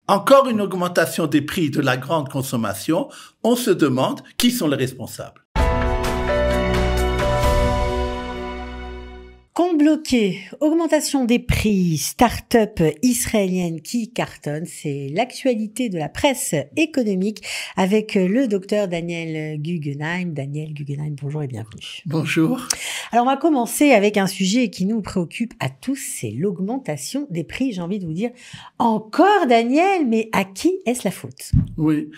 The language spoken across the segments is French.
encore une augmentation des prix de la grande consommation. On se demande qui sont les responsables. Compte bloqué, augmentation des prix, start-up israélienne qui cartonne, c'est l'actualité de la presse économique avec le docteur Daniel Guggenheim. Daniel Guggenheim, bonjour et bienvenue. Bonjour. Alors on va commencer avec un sujet qui nous préoccupe à tous, c'est l'augmentation des prix. J'ai envie de vous dire, encore Daniel, mais à qui est-ce la faute? Oui,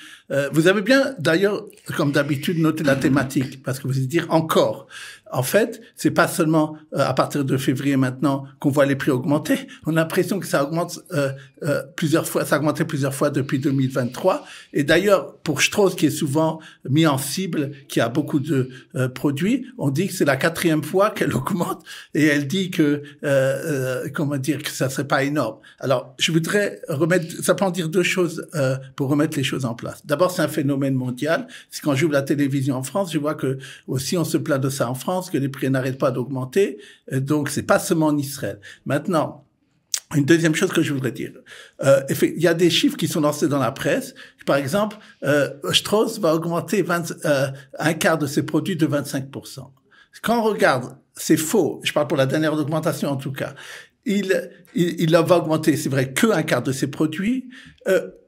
vous avez bien d'ailleurs, comme d'habitude, noté la thématique, parce que vous allez dire encore. En fait, c'est pas seulement à partir de février maintenant qu'on voit les prix augmenter. On a l'impression que ça augmente plusieurs fois. Ça a augmenté plusieurs fois depuis 2023. Et d'ailleurs, pour Strauss, qui est souvent mis en cible, qui a beaucoup de produits, on dit que c'est la 4e fois qu'elle augmente. Et elle dit que comment dire que ça serait pas énorme. Alors, je voudrais remettre simplement dire deux choses pour remettre les choses en place. D'abord, c'est un phénomène mondial. C'est quand j'ouvre la télévision en France, je vois que aussi on se plaint de ça en France, que les prix n'arrêtent pas d'augmenter. Donc, c'est pas seulement en Israël. Maintenant, une deuxième chose que je voudrais dire. Il y a des chiffres qui sont lancés dans la presse. Par exemple, Strauss va augmenter un quart de ses produits de 25%. Quand on regarde, c'est faux. Je parle pour la dernière augmentation en tout cas. Il va augmenter, c'est vrai, que un quart de ses produits.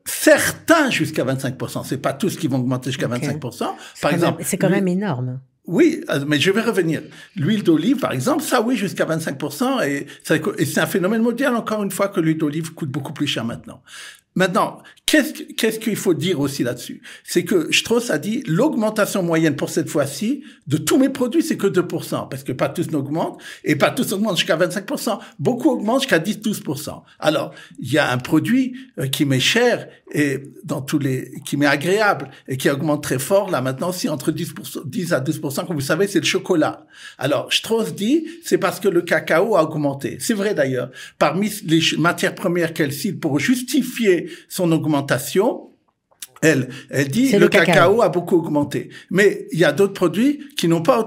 Certains jusqu'à 25%. C'est pas tous qui vont augmenter jusqu'à 25%. Par exemple, c'est quand même énorme. Oui, mais je vais revenir. L'huile d'olive, par exemple, ça oui, jusqu'à 25%, et c'est un phénomène mondial, encore une fois, que l'huile d'olive coûte beaucoup plus cher maintenant. Maintenant, qu'est-ce qu'il faut dire aussi là-dessus? C'est que Strauss a dit l'augmentation moyenne pour cette fois-ci de tous mes produits, c'est que 2%, parce que pas tous n'augmentent, et pas tous augmentent jusqu'à 25%. Beaucoup augmentent jusqu'à 10-12%. Alors, il y a un produit qui m'est cher et qui m'est agréable et qui augmente très fort là maintenant aussi entre 10 à 12%, comme vous savez, c'est le chocolat. Alors, Strauss dit c'est parce que le cacao a augmenté. C'est vrai d'ailleurs. Parmi les matières premières qu'elle cite pour justifier son augmentation, elle dit le cacao a beaucoup augmenté. Mais il y a d'autres produits qui n'ont pas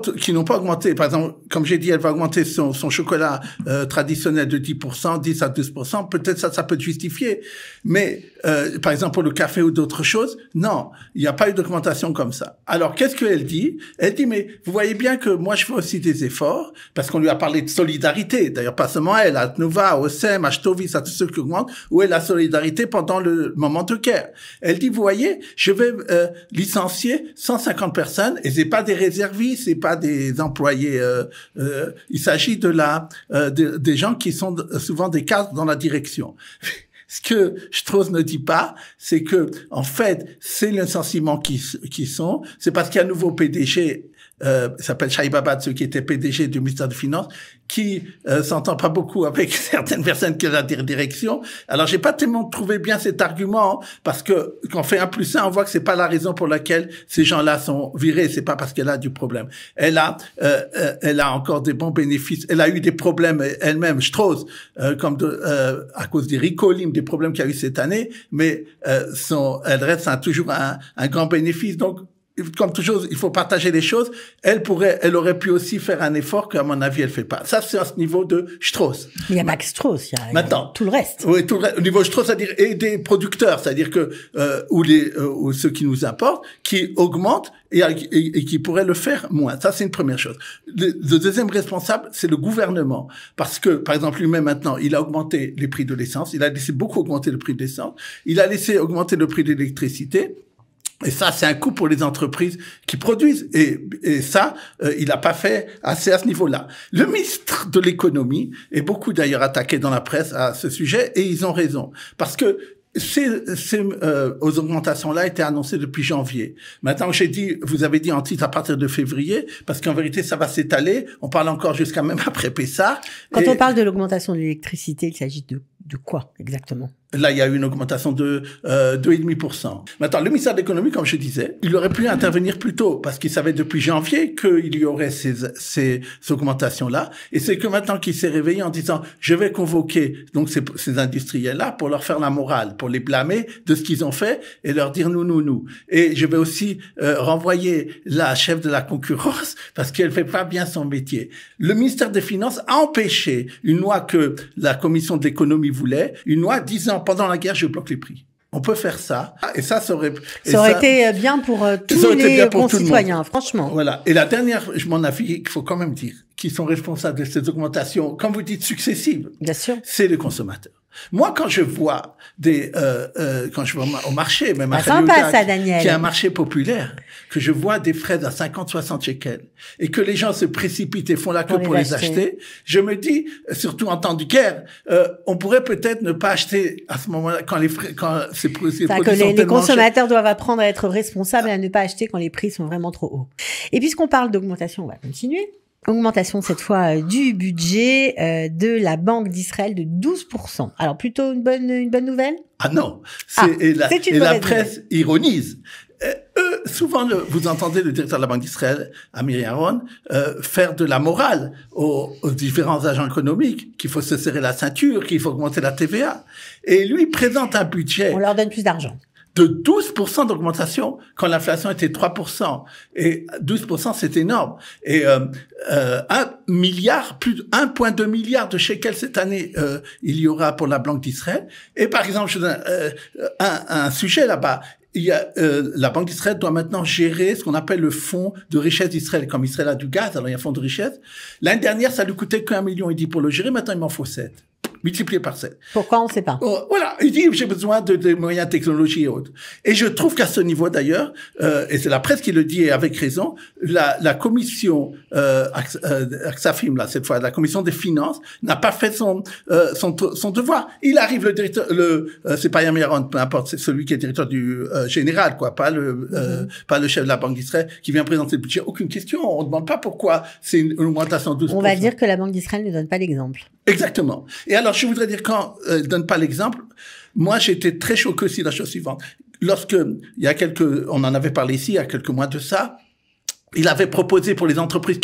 augmenté. Par exemple, comme j'ai dit, elle va augmenter son chocolat traditionnel de 10%, 10 à 12%. Peut-être ça peut justifier. Mais par exemple pour le café ou d'autres choses, non, il n'y a pas eu d'augmentation comme ça. Alors qu'est-ce qu'elle dit? Elle dit mais vous voyez bien que moi je fais aussi des efforts parce qu'on lui a parlé de solidarité. D'ailleurs pas seulement elle, à Tnuva, à Osem, à Shtovis, à tous ceux qui augmentent. Où est la solidarité pendant le moment de guerre? Elle dit vous voyez, je vais licencier 150 personnes et c'est pas des réservistes, c'est pas des employés. Il s'agit des gens qui sont souvent des cadres dans la direction. Ce que Strauss ne dit pas, c'est que en fait, c'est le licenciement c'est parce qu'il y a un nouveau PDG. Il s'appelle Shai Babad, celui qui était PDG du ministère des Finances, qui s'entend pas beaucoup avec certaines personnes qui ont la direction. Alors, j'ai pas tellement trouvé bien cet argument, parce que quand on fait 1+1, on voit que c'est pas la raison pour laquelle ces gens-là sont virés. C'est pas parce qu'elle a du problème. Elle a encore des bons bénéfices. Elle a eu des problèmes elle-même, Strauss, à cause des recalls, des problèmes qu'il y a eu cette année, mais elle reste toujours un grand bénéfice. Donc, comme toujours, il faut partager les choses. Elle aurait pu aussi faire un effort qu'à mon avis, elle fait pas. Ça, c'est à ce niveau de Strauss. Il y a pas que Strauss, il y a maintenant tout le reste. Oui, tout le reste. Au niveau Strauss, c'est-à-dire, et des producteurs, c'est-à-dire que, ou ceux qui nous apportent, qui augmentent et qui pourraient le faire moins. Ça, c'est une première chose. Le deuxième responsable, c'est le gouvernement. Parce que, par exemple, lui-même maintenant, il a augmenté les prix de l'essence. Il a laissé beaucoup augmenter le prix de l'essence. Il a laissé augmenter le prix de l'électricité. Et ça, c'est un coût pour les entreprises qui produisent. Et ça, il n'a pas fait assez à ce niveau-là. Le ministre de l'économie est beaucoup d'ailleurs attaqué dans la presse à ce sujet, et ils ont raison. Parce que ces augmentations-là étaient annoncées depuis janvier. Maintenant, vous avez dit en titre à partir de février, parce qu'en vérité, ça va s'étaler. On parle encore jusqu'à même après Pessah. Quand on parle de l'augmentation de l'électricité, il s'agit de quoi exactement? Là, il y a eu une augmentation de 2,5%. Maintenant, le ministère de l'économie, comme je disais, il aurait pu intervenir plus tôt parce qu'il savait depuis janvier qu'il y aurait ces augmentations-là. Et c'est que maintenant qu'il s'est réveillé en disant « je vais convoquer donc ces industriels-là pour leur faire la morale, pour les blâmer de ce qu'ils ont fait et leur dire nous. Et je vais aussi renvoyer la chef de la concurrence parce qu'elle fait pas bien son métier. » Le ministère des Finances a empêché une loi que la commission de l'économie voulait, une loi disant pendant la guerre, je bloque les prix. On peut faire ça. Et ça aurait... Ça aurait été bien pour tous les concitoyens, franchement. Voilà. Et la dernière, mon avis, qu'il faut quand même dire, qui sont responsables de ces augmentations, comme vous dites, successives. Bien sûr. C'est les consommateurs. Moi, quand je vois quand je vais au marché, même à Daniel, qui est un marché populaire, que je vois des fraises à 50, 60 shekels, et que les gens se précipitent et font la queue pour les acheter, je me dis, surtout en temps de guerre, on pourrait peut-être ne pas acheter à ce moment-là quand ces produits sont les consommateurs doivent apprendre à être responsables et à ne pas acheter quand les prix sont vraiment trop hauts. Et puisqu'on parle d'augmentation, on va continuer. Augmentation cette fois du budget de la Banque d'Israël de 12%. Alors plutôt une bonne nouvelle? Ah non, la presse ironise. Eux, souvent, vous entendez le directeur de la Banque d'Israël, Amir Yaron, faire de la morale aux différents agents économiques, qu'il faut se serrer la ceinture, qu'il faut augmenter la TVA. Et lui présente un budget. On leur donne plus d'argent. De 12% d'augmentation quand l'inflation était 3%. Et 12%, c'est énorme. Et 1,2 milliard de shekels cette année, il y aura pour la Banque d'Israël. Et par exemple, je donne un sujet là-bas. Il y a la Banque d'Israël doit maintenant gérer ce qu'on appelle le fonds de richesse d'Israël. Comme Israël a du gaz, alors il y a un fonds de richesse. L'année dernière, ça lui coûtait qu'1,5 million pour le gérer. Maintenant, il m'en faut 7. Multiplié par 7. Pourquoi on ne sait pas? Voilà, il dit j'ai besoin de moyens de technologie et autres. Et je trouve qu'à ce niveau d'ailleurs, et c'est la presse qui le dit et avec raison, la commission Aksafim là cette fois, la commission des finances n'a pas fait son devoir. Il arrive le directeur, c'est pas Yamir Yaron, peu importe, c'est celui qui est directeur du général quoi, pas le chef de la Banque d'Israël qui vient présenter le budget. Aucune question, on demande pas pourquoi c'est une augmentation de 12%. On va dire que la Banque d'Israël ne donne pas l'exemple. Exactement. Et alors, je voudrais dire, quand donne pas l'exemple, moi, j'ai été très choqué aussi de la chose suivante. Lorsque, on en avait parlé ici, il y a quelques mois de ça, il avait proposé pour les entreprises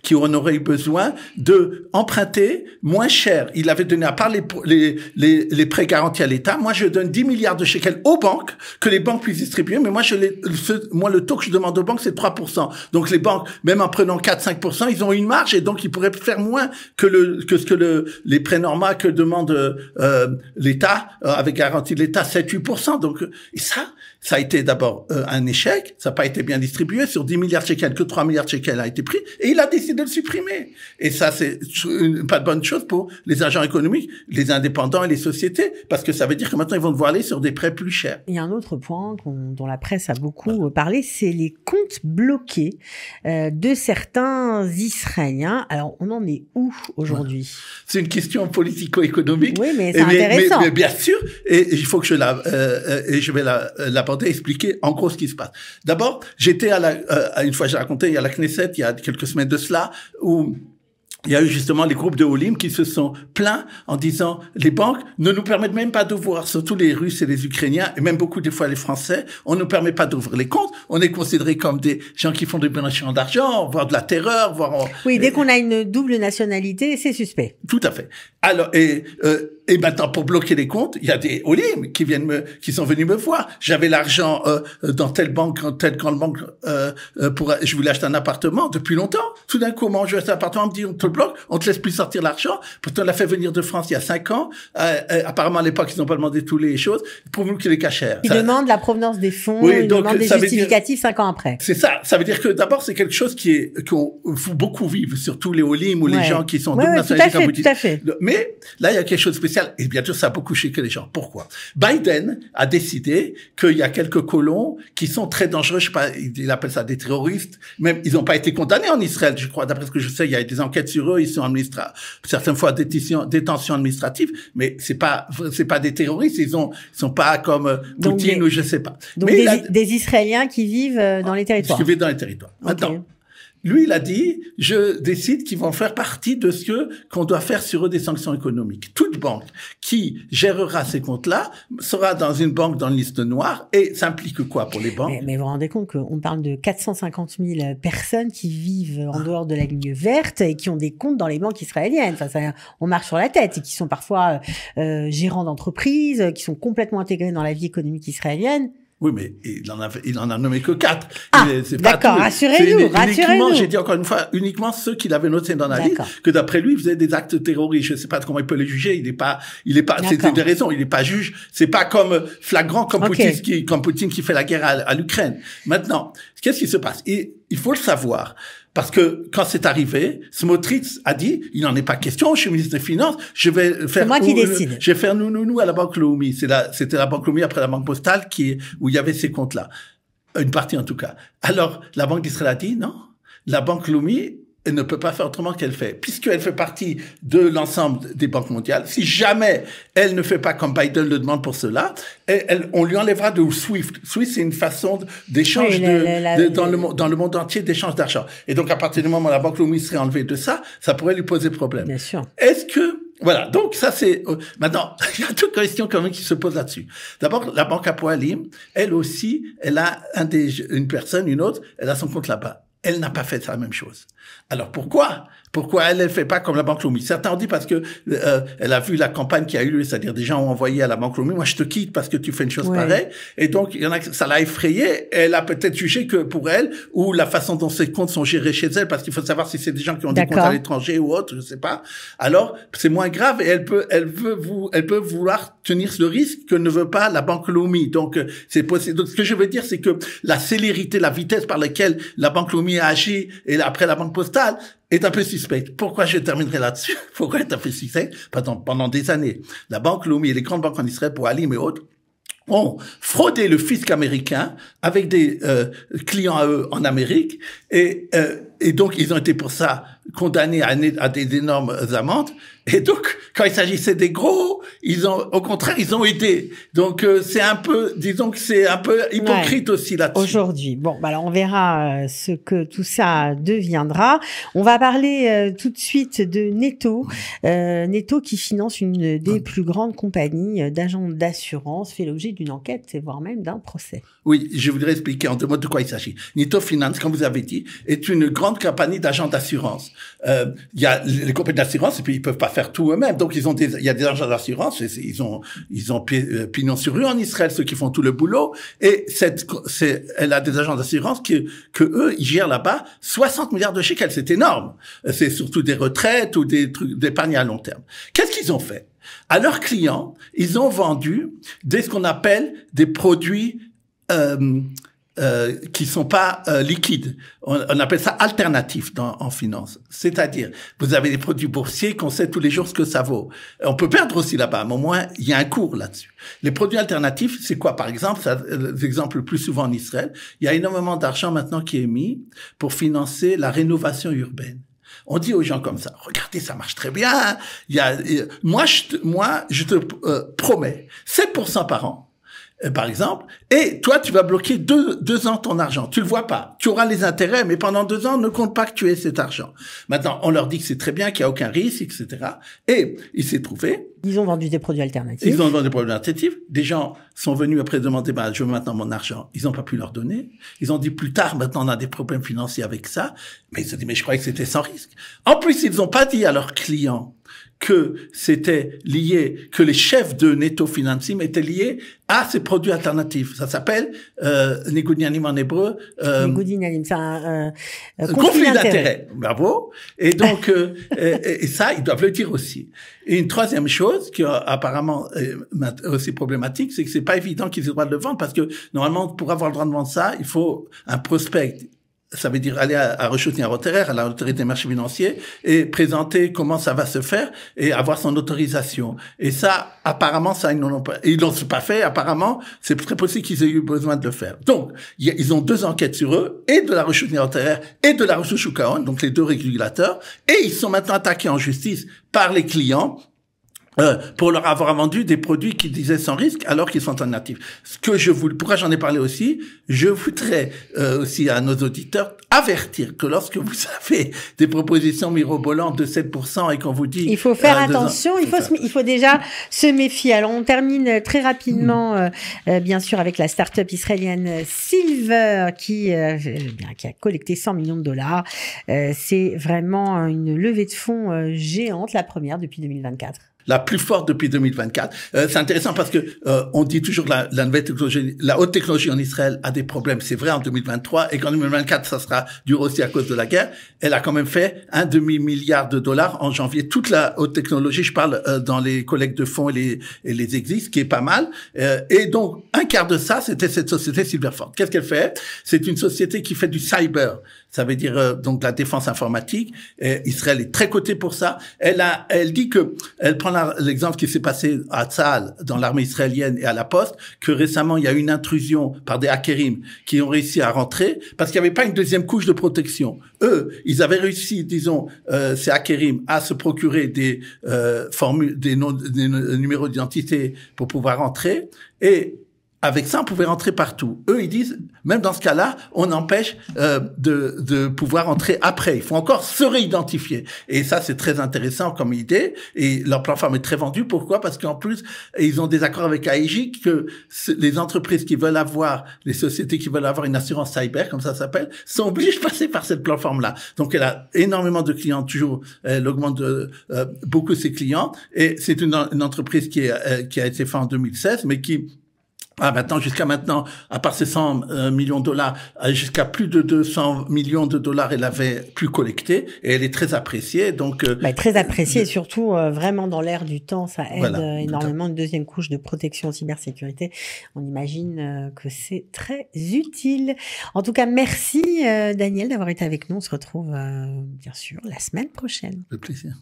qui en auraient eu besoin de emprunter moins cher. Il avait donné, à part les prêts garantis à l'État, moi je donne 10 milliards de shekels aux banques, que les banques puissent distribuer, mais moi le taux que je demande aux banques c'est 3%. Donc les banques, même en prenant 4-5%, ils ont une marge et donc ils pourraient faire moins que les prêts normaux que demande l'État, avec garantie de l'État, 7-8%. Donc, et ça a été d'abord un échec, ça n'a pas été bien distribué. Sur 10 milliards de shekels, que 3 milliards de shekels a été pris, et il a décidé de le supprimer. Et ça, c'est pas de bonne chose pour les agents économiques, les indépendants et les sociétés, parce que ça veut dire que maintenant, ils vont devoir aller sur des prêts plus chers. Il y a un autre point dont la presse a beaucoup parlé, c'est les comptes bloqués de certains Israéliens. Alors, on en est où aujourd'hui? C'est une question politico-économique. Oui, mais c'est intéressant. Mais bien sûr, et il faut que je vais l'aborder, expliquer en gros ce qui se passe. D'abord, j'étais une fois j'ai raconté, il y a la Knesset, il y a quelques semaines de cela, où il y a eu justement les groupes de Olim qui se sont plaints en disant les banques ne nous permettent même pas d'ouvrir, surtout les Russes et les Ukrainiens, et même beaucoup des fois les Français, on ne nous permet pas d'ouvrir les comptes, on est considérés comme des gens qui font des blanchiments d'argent, voire de la terreur, voire... Oui, dès qu'on a une double nationalité, c'est suspect. Tout à fait. Alors, et maintenant, pour bloquer les comptes, il y a des Olim qui sont venus me voir. J'avais l'argent dans telle grande banque, je voulais acheter un appartement depuis longtemps. Tout d'un coup, je vais acheter un appartement, on me dit, on te bloque, on te laisse plus sortir l'argent. Pourtant, on l'a fait venir de France il y a 5 ans. Apparemment, à l'époque, ils n'ont pas demandé toutes les choses. Pour nous qu'il est cachère. Ils demandent la provenance des fonds, ils demandent des justificatifs 5 ans après. C'est ça. Ça veut dire que d'abord, c'est quelque chose qu'on beaucoup vivent, surtout les Olim ou les gens qui sont double nationalité, comme vous dites. Tout à fait. Mais là, il y a quelque chose de spécial. Et bien sûr, ça a beaucoup choqué les gens. Pourquoi? Biden a décidé qu'il y a quelques colons qui sont très dangereux. Je sais pas, il appelle ça des terroristes. Même, ils n'ont pas été condamnés en Israël, je crois. D'après ce que je sais, il y a des enquêtes sur eux. Ils sont certaines fois détention administrative. Mais c'est pas des terroristes. Ils sont pas comme Poutine ou je sais pas. Donc mais des Israéliens qui vivent dans les territoires. Qui vivent dans les territoires. Maintenant. Lui, il a dit, je décide qu'ils vont faire partie de qu'on doit faire sur eux des sanctions économiques. Toute banque qui gérera ces comptes-là sera dans une banque dans une liste noire. Et ça implique quoi pour les banques? Mais vous vous rendez compte qu'on parle de 450 000 personnes qui vivent en dehors de la ligne verte et qui ont des comptes dans les banques israéliennes. Enfin, on marche sur la tête et qui sont parfois gérants d'entreprises, qui sont complètement intégrés dans la vie économique israélienne. Oui, mais il en a nommé que 4. Ah, d'accord, rassurez-nous. J'ai dit encore une fois, uniquement ceux qu'il avait notés dans la liste, que d'après lui, il faisait des actes terroristes. Je sais pas comment il peut les juger. Il est pas, c'est des raisons. Il est pas juge. C'est pas comme flagrant, comme Poutine qui fait la guerre à l'Ukraine. Maintenant, qu'est-ce qui se passe? Il faut le savoir. Parce que quand c'est arrivé, Smotrich a dit, il n'en est pas question, je suis ministre des Finances, je vais faire... C'est moi qui décide. Je vais faire nous à la Banque Leumi. C'était la Banque Leumi après la Banque Postale où il y avait ces comptes-là. Une partie en tout cas. Alors, la Banque d'Israël a dit, non, la Banque Leumi, elle ne peut pas faire autrement qu'elle fait. Puisqu'elle fait partie de l'ensemble des banques mondiales, si jamais elle ne fait pas comme Biden le demande pour cela, on lui enlèvera de SWIFT. SWIFT, c'est une façon d'échange dans le monde entier d'échange d'argent. Et donc, à partir du moment où la Banque Leumi serait enlevée de ça pourrait lui poser problème. Bien sûr. Est-ce que voilà, donc ça c'est... Maintenant, il y a toute question quand même qui se pose là-dessus. D'abord, la Banque Hapoalim, elle aussi, elle a une autre, elle a son compte là-bas. Elle n'a pas fait la même chose. Alors pourquoi elle fait pas comme la Banque Leumi? Certains ont dit parce que elle a vu la campagne qui a eu lieu, c'est-à-dire des gens ont envoyé à la Banque Leumi, moi je te quitte parce que tu fais une chose pareille. Et donc il y en a, ça l'a effrayée. Elle a peut-être jugé que pour elle, ou la façon dont ses comptes sont gérés chez elle, parce qu'il faut savoir si c'est des gens qui ont des comptes à l'étranger ou autre, je sais pas. Alors c'est moins grave et elle peut vouloir tenir le risque que ne veut pas la Banque Leumi. Donc c'est possible. Donc ce que je veux dire, c'est que la célérité, la vitesse par laquelle la Banque Leumi a agi et après la Banque Postale est un peu suspecte. Pourquoi je terminerai là-dessus? Pourquoi est un peu suspecte? Pendant des années, la Banque Leumi et les grandes banques en Israël, pour Alim et autres, ont fraudé le fisc américain avec des clients à eux en Amérique et donc ils ont été pour ça condamnés à des énormes amendes. Et donc, quand il s'agissait des gros, au contraire, ils ont aidé. Donc, c'est un peu, disons que c'est un peu hypocrite aussi là-dessus. Aujourd'hui. Bon, alors on verra ce que tout ça deviendra. On va parler tout de suite de Netto. Netto qui finance une des plus grandes compagnies d'agents d'assurance, fait l'objet d'une enquête, voire même d'un procès. Oui, je voudrais expliquer en deux mots de quoi il s'agit. Netto Finance, comme vous avez dit, est une grande compagnie d'agents d'assurance. Il y a les compagnies d'assurance et puis ils peuvent pas faire tout eux-mêmes. Donc il y a des agents d'assurance, ils ont pignon sur rue en Israël, ceux qui font tout le boulot. Et elle a des agents d'assurance que eux, ils gèrent là-bas 60 milliards de shekels. C'est énorme. C'est surtout des retraites ou des trucs d'épargne à long terme. Qu'est-ce qu'ils ont fait? À leurs clients, ils ont vendu ce qu'on appelle des produits qui sont pas liquides. On appelle ça alternatif en finance. C'est-à-dire, vous avez des produits boursiers qu'on sait tous les jours ce que ça vaut. On peut perdre aussi là-bas, mais au moins, il y a un cours là-dessus. Les produits alternatifs, c'est quoi? Par exemple, l'exemple le plus souvent en Israël, il y a énormément d'argent maintenant qui est mis pour financer la rénovation urbaine. On dit aux gens comme ça, regardez, ça marche très bien. Moi, je te promets 7% par an. Par exemple, et toi, tu vas bloquer deux ans ton argent. Tu le vois pas. Tu auras les intérêts, mais pendant 2 ans, ne compte pas que tu aies cet argent. Maintenant, on leur dit que c'est très bien, qu'il n'y a aucun risque, etc. Et il s'est trouvé. Ils ont vendu des produits alternatifs. Ils ont vendu des produits alternatifs. Des gens sont venus après demander, je veux maintenant mon argent. Ils n'ont pas pu leur donner. Ils ont dit plus tard, maintenant on a des problèmes financiers avec ça. Mais ils ont dit, mais je croyais que c'était sans risque. En plus, ils n'ont pas dit à leurs clients que c'était lié, que les chefs de Netto Financing étaient liés à ces produits alternatifs. Ça s'appelle Nigoud Inyanim en hébreu. Nigoud Inyanim, c'est un conflit d'intérêt. Bravo. Et donc, et ça, ils doivent le dire aussi. Et une troisième chose qui apparemment est aussi problématique, c'est que c'est pas évident qu'ils aient le droit de le vendre parce que normalement, pour avoir le droit de vendre ça, il faut un prospect. Ça veut dire aller à Reshut נייarot Areth, à l'autorité des marchés financiers, et présenter comment ça va se faire et avoir son autorisation. Et ça, apparemment, ça, ils n'ont pas fait. Apparemment, c'est très possible qu'ils aient eu besoin de le faire. Donc, ils ont 2 enquêtes sur eux, et de la Reshut נייarot Areth et de la Reshut Shuk HaHon, donc les 2 régulateurs, et ils sont maintenant attaqués en justice par les clients, pour leur avoir vendu des produits qui disaient sans risque alors qu'ils sont alternatifs. Pourquoi j'en ai parlé aussi, je voudrais aussi à nos auditeurs avertir que lorsque vous avez des propositions mirobolantes de 7% et qu'on vous dit... Il faut faire attention, il faut déjà se méfier. Alors on termine très rapidement, bien sûr, avec la start-up israélienne Silver qui a collecté 100 millions de dollars. C'est vraiment une levée de fonds géante, la première depuis 2024. La plus forte depuis 2024. C'est intéressant parce que on dit toujours que la nouvelle technologie, la haute technologie en Israël a des problèmes. C'est vrai en 2023 et qu'en 2024, ça sera dur aussi à cause de la guerre. Elle a quand même fait un demi-milliard de dollars en janvier. Toute la haute technologie, je parle dans les collectes de fonds et les exits, ce qui est pas mal. Et donc, un quart de ça, c'était cette société Silverford. Qu'est-ce qu'elle fait? C'est une société qui fait du cyber. Ça veut dire donc la défense informatique. Israël est très coté pour ça. Elle dit que elle prend l'exemple qui s'est passé à Tzahal, dans l'armée israélienne et à la Poste, que récemment il y a eu une intrusion par des hackerim qui ont réussi à rentrer parce qu'il n'y avait pas une deuxième couche de protection. Eux, ils avaient réussi, disons, ces hackerim à se procurer des formules, des numéros d'identité pour pouvoir rentrer et avec ça, on pouvait rentrer partout. Eux, ils disent, même dans ce cas-là, on empêche de pouvoir entrer après. Il faut encore se réidentifier. Et ça, c'est très intéressant comme idée. Et leur plateforme est très vendue. Pourquoi? Parce qu'en plus, ils ont des accords avec AEG que les entreprises qui veulent avoir, les sociétés qui veulent avoir une assurance cyber, comme ça s'appelle, sont obligées de passer par cette plateforme-là. Donc, elle a énormément de clients. Toujours, elle augmente beaucoup ses clients. Et c'est une entreprise qui a été faite en 2016, mais qui jusqu'à maintenant, à part ces 100 millions de dollars, jusqu'à plus de 200 millions de dollars, elle avait plus collecté et elle est très appréciée. Donc, très appréciée et surtout vraiment dans l'air du temps, ça aide énormément une deuxième couche de protection en cybersécurité. On imagine que c'est très utile. En tout cas, merci Daniel d'avoir été avec nous. On se retrouve bien sûr la semaine prochaine. Le plaisir.